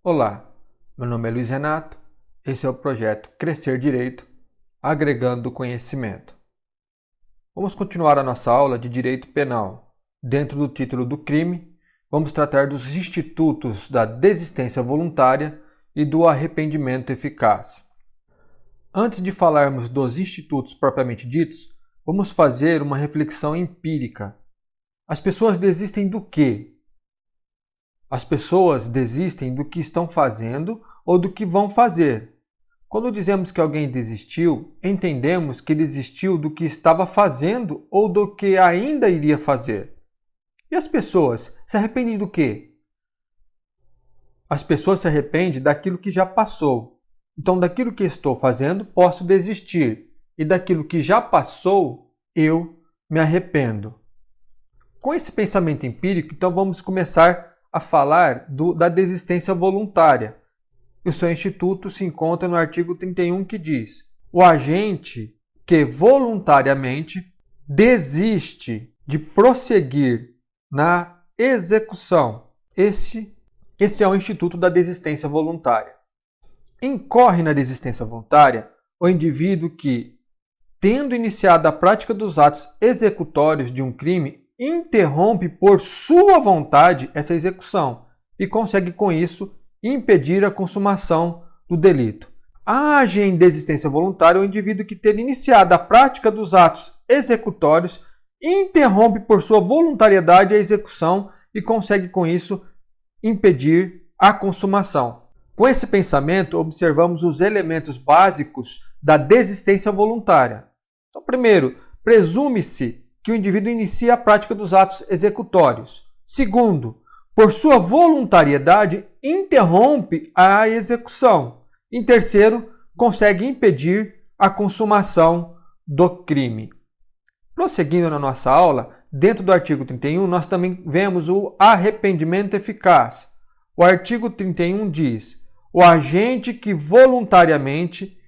Olá, meu nome é Luiz Renato, esse é o projeto Crescer Direito, agregando conhecimento. Vamos continuar a nossa aula de Direito Penal. Dentro do título do crime, vamos tratar dos institutos da desistência voluntária e do arrependimento eficaz. Antes de falarmos dos institutos propriamente ditos, vamos fazer uma reflexão empírica. As pessoas desistem do quê? As pessoas desistem do que estão fazendo ou do que vão fazer. Quando dizemos que alguém desistiu, entendemos que desistiu do que estava fazendo ou do que ainda iria fazer. E as pessoas se arrependem do quê? As pessoas se arrependem daquilo que já passou. Então, daquilo que estou fazendo, posso desistir. E daquilo que já passou, eu me arrependo. Com esse pensamento empírico, então vamos começar a falar da desistência voluntária. O seu instituto se encontra no artigo 31, que diz: o agente que voluntariamente desiste de prosseguir na execução. Esse é o instituto da desistência voluntária. Incorre na desistência voluntária o indivíduo que, tendo iniciado a prática dos atos executórios de um crime, interrompe por sua vontade essa execução e consegue com isso impedir a consumação do delito. Age em desistência voluntária o indivíduo que, tendo iniciado a prática dos atos executórios, interrompe por sua voluntariedade a execução e consegue com isso impedir a consumação. Com esse pensamento, observamos os elementos básicos da desistência voluntária. Então, primeiro, presume-se que o indivíduo inicia a prática dos atos executórios. Segundo, por sua voluntariedade, interrompe a execução. Em terceiro, consegue impedir a consumação do crime. Prosseguindo na nossa aula, dentro do artigo 31, nós também vemos o arrependimento eficaz. O artigo 31 diz: o agente que voluntariamente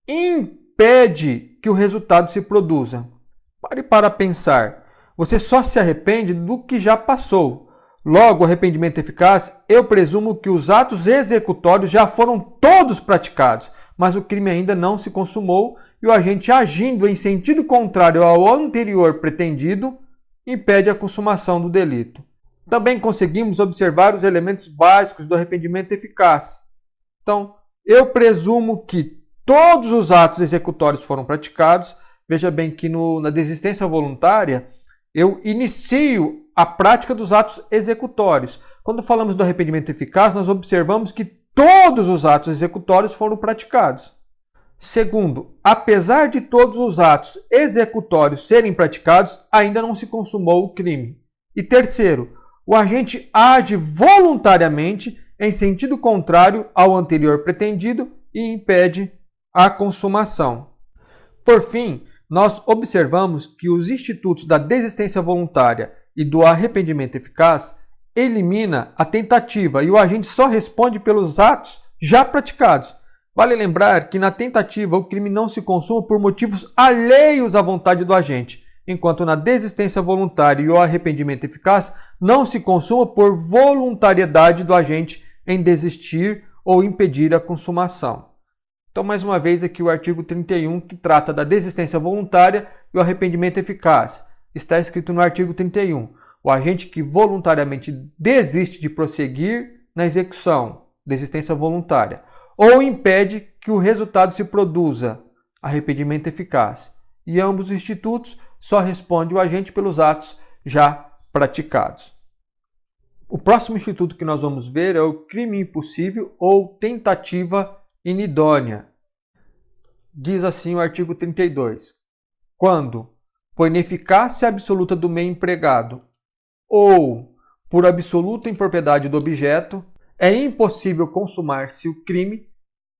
impede que o resultado se produza. Pare para pensar. Você só se arrepende do que já passou. Logo, o arrependimento eficaz, eu presumo que os atos executórios já foram todos praticados, mas o crime ainda não se consumou e o agente, agindo em sentido contrário ao anterior pretendido, impede a consumação do delito. Também conseguimos observar os elementos básicos do arrependimento eficaz. Então, eu presumo que todos os atos executórios foram praticados. Veja bem que na desistência voluntária, eu inicio a prática dos atos executórios. Quando falamos do arrependimento eficaz, nós observamos que todos os atos executórios foram praticados. Segundo, apesar de todos os atos executórios serem praticados, ainda não se consumou o crime. E terceiro, o agente age voluntariamente em sentido contrário ao anterior pretendido e impede a consumação. Por fim, nós observamos que os institutos da desistência voluntária e do arrependimento eficaz elimina a tentativa e o agente só responde pelos atos já praticados. Vale lembrar que na tentativa o crime não se consuma por motivos alheios à vontade do agente, enquanto na desistência voluntária e o arrependimento eficaz não se consuma por voluntariedade do agente em desistir ou impedir a consumação. Então, mais uma vez, aqui o artigo 31, que trata da desistência voluntária e o arrependimento eficaz. Está escrito no artigo 31. O agente que voluntariamente desiste de prosseguir na execução, desistência voluntária, ou impede que o resultado se produza, arrependimento eficaz. E ambos os institutos só responde o agente pelos atos já praticados. O próximo instituto que nós vamos ver é o crime impossível ou tentativa inidônea. Diz assim o artigo 32. Quando, por ineficácia absoluta do meio empregado ou por absoluta impropriedade do objeto, é impossível consumar-se o crime,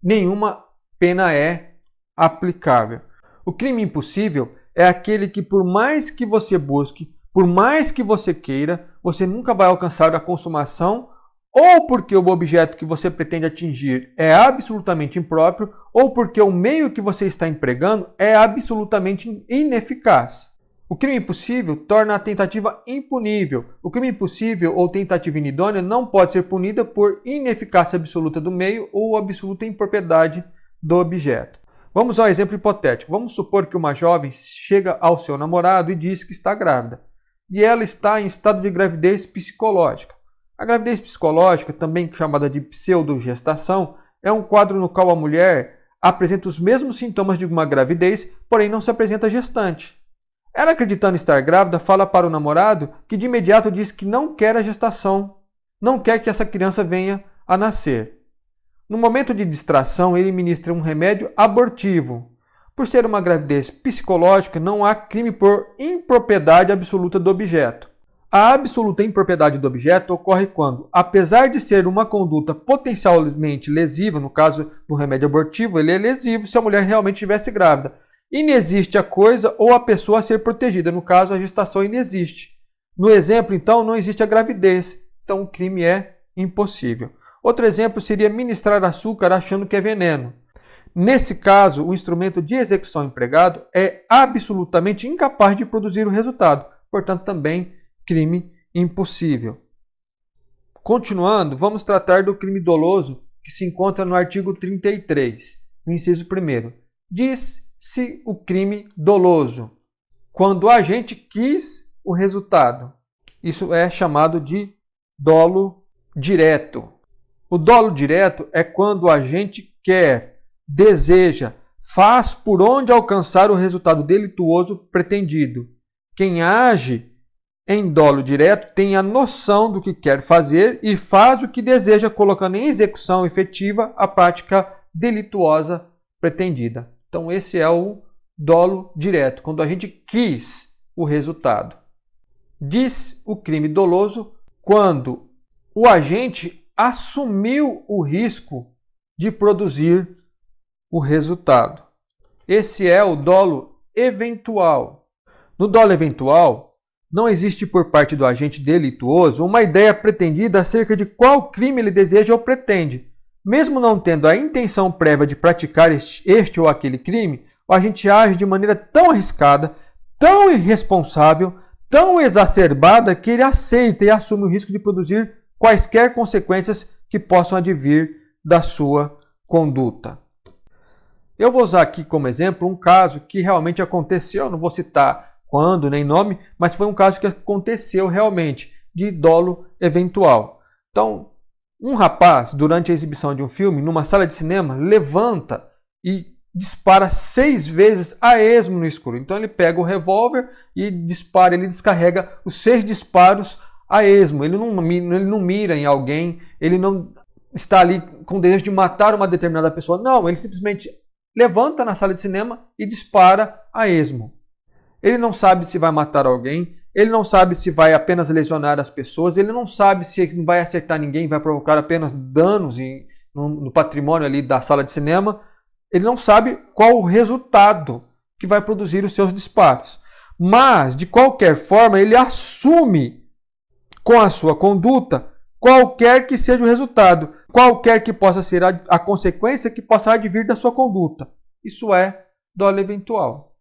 nenhuma pena é aplicável. O crime impossível é aquele que, por mais que você busque, por mais que você queira, você nunca vai alcançar a consumação, ou porque o objeto que você pretende atingir é absolutamente impróprio, ou porque o meio que você está empregando é absolutamente ineficaz. O crime impossível torna a tentativa impunível. O crime impossível ou tentativa inidônea não pode ser punida por ineficácia absoluta do meio ou absoluta impropriedade do objeto. Vamos ao exemplo hipotético. Vamos supor que uma jovem chega ao seu namorado e diz que está grávida. E ela está em estado de gravidez psicológica. A gravidez psicológica, também chamada de pseudogestação, é um quadro no qual a mulher apresenta os mesmos sintomas de uma gravidez, porém não se apresenta gestante. Ela, acreditando estar grávida, fala para o namorado que de imediato diz que não quer a gestação, não quer que essa criança venha a nascer. No momento de distração, ele ministra um remédio abortivo. Por ser uma gravidez psicológica, não há crime por impropriedade absoluta do objeto. A absoluta impropriedade do objeto ocorre quando, apesar de ser uma conduta potencialmente lesiva, no caso do remédio abortivo, ele é lesivo se a mulher realmente estivesse grávida. Inexiste a coisa ou a pessoa a ser protegida, no caso a gestação inexiste. No exemplo, então, não existe a gravidez, então o crime é impossível. Outro exemplo seria ministrar açúcar achando que é veneno. Nesse caso, o instrumento de execução empregado é absolutamente incapaz de produzir o resultado, portanto também crime impossível. Continuando, vamos tratar do crime doloso que se encontra no artigo 33, no inciso 1º. Diz-se o crime doloso quando o agente quis o resultado. Isso é chamado de dolo direto. O dolo direto é quando o agente quer, deseja, faz por onde alcançar o resultado delituoso pretendido. Quem age em dolo direto tem a noção do que quer fazer e faz o que deseja, colocando em execução efetiva a prática delituosa pretendida. Então esse é o dolo direto, quando a gente quis o resultado. Diz o crime doloso quando o agente assumiu o risco de produzir o resultado. Esse é o dolo eventual. No dolo eventual, não existe por parte do agente delituoso uma ideia pretendida acerca de qual crime ele deseja ou pretende. Mesmo não tendo a intenção prévia de praticar este ou aquele crime, o agente age de maneira tão arriscada, tão irresponsável, tão exacerbada que ele aceita e assume o risco de produzir quaisquer consequências que possam advir da sua conduta. Eu vou usar aqui como exemplo um caso que realmente aconteceu, não vou citar quando nem nome, mas foi um caso que aconteceu realmente, de dolo eventual. Então, um rapaz, durante a exibição de um filme, numa sala de cinema, levanta e dispara 6 vezes a esmo no escuro. Então ele pega o revólver e dispara, ele descarrega os 6 disparos a esmo. Ele não mira em alguém, ele não está ali com o desejo de matar uma determinada pessoa. Não, ele simplesmente levanta na sala de cinema e dispara a esmo. Ele não sabe se vai matar alguém, ele não sabe se vai apenas lesionar as pessoas, ele não sabe se não vai acertar ninguém, vai provocar apenas danos no patrimônio ali da sala de cinema. Ele não sabe qual o resultado que vai produzir os seus disparos. Mas, de qualquer forma, ele assume com a sua conduta qualquer que seja o resultado, qualquer que possa ser a consequência que possa advir da sua conduta. Isso é dolo eventual.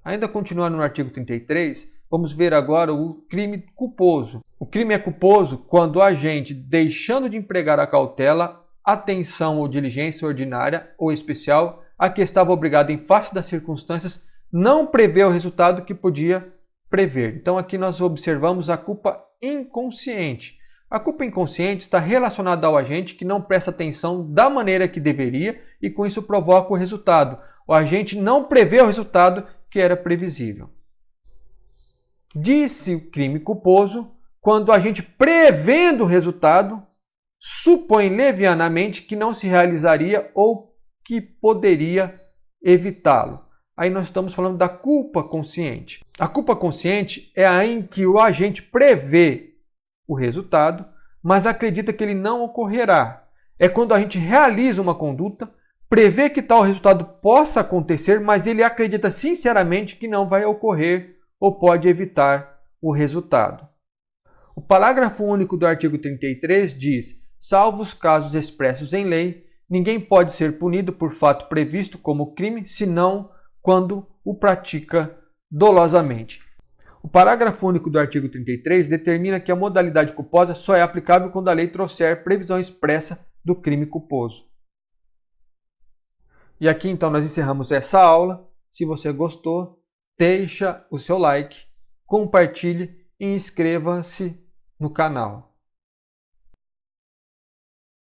Ainda continuando no artigo 33, vamos ver agora o crime culposo. O crime é culposo quando o agente, deixando de empregar a cautela, atenção ou diligência ordinária ou especial a que estava obrigado em face das circunstâncias, não prevê o resultado que podia prever. Então aqui nós observamos a culpa inconsciente. A culpa inconsciente está relacionada ao agente que não presta atenção da maneira que deveria e com isso provoca o resultado. O agente não prevê o resultado que era previsível. Diz-se o crime culposo quando o agente, prevendo o resultado, supõe levianamente que não se realizaria ou que poderia evitá-lo. Aí nós estamos falando da culpa consciente. A culpa consciente é a em que o agente prevê o resultado, mas acredita que ele não ocorrerá. É quando a gente realiza uma conduta, prevê que tal resultado possa acontecer, mas ele acredita sinceramente que não vai ocorrer ou pode evitar o resultado. O parágrafo único do artigo 33 diz: salvo os casos expressos em lei, ninguém pode ser punido por fato previsto como crime, senão quando o pratica dolosamente. O parágrafo único do artigo 33 determina que a modalidade culposa só é aplicável quando a lei trouxer previsão expressa do crime culposo. E aqui então nós encerramos essa aula. Se você gostou, deixa o seu like, compartilhe e inscreva-se no canal.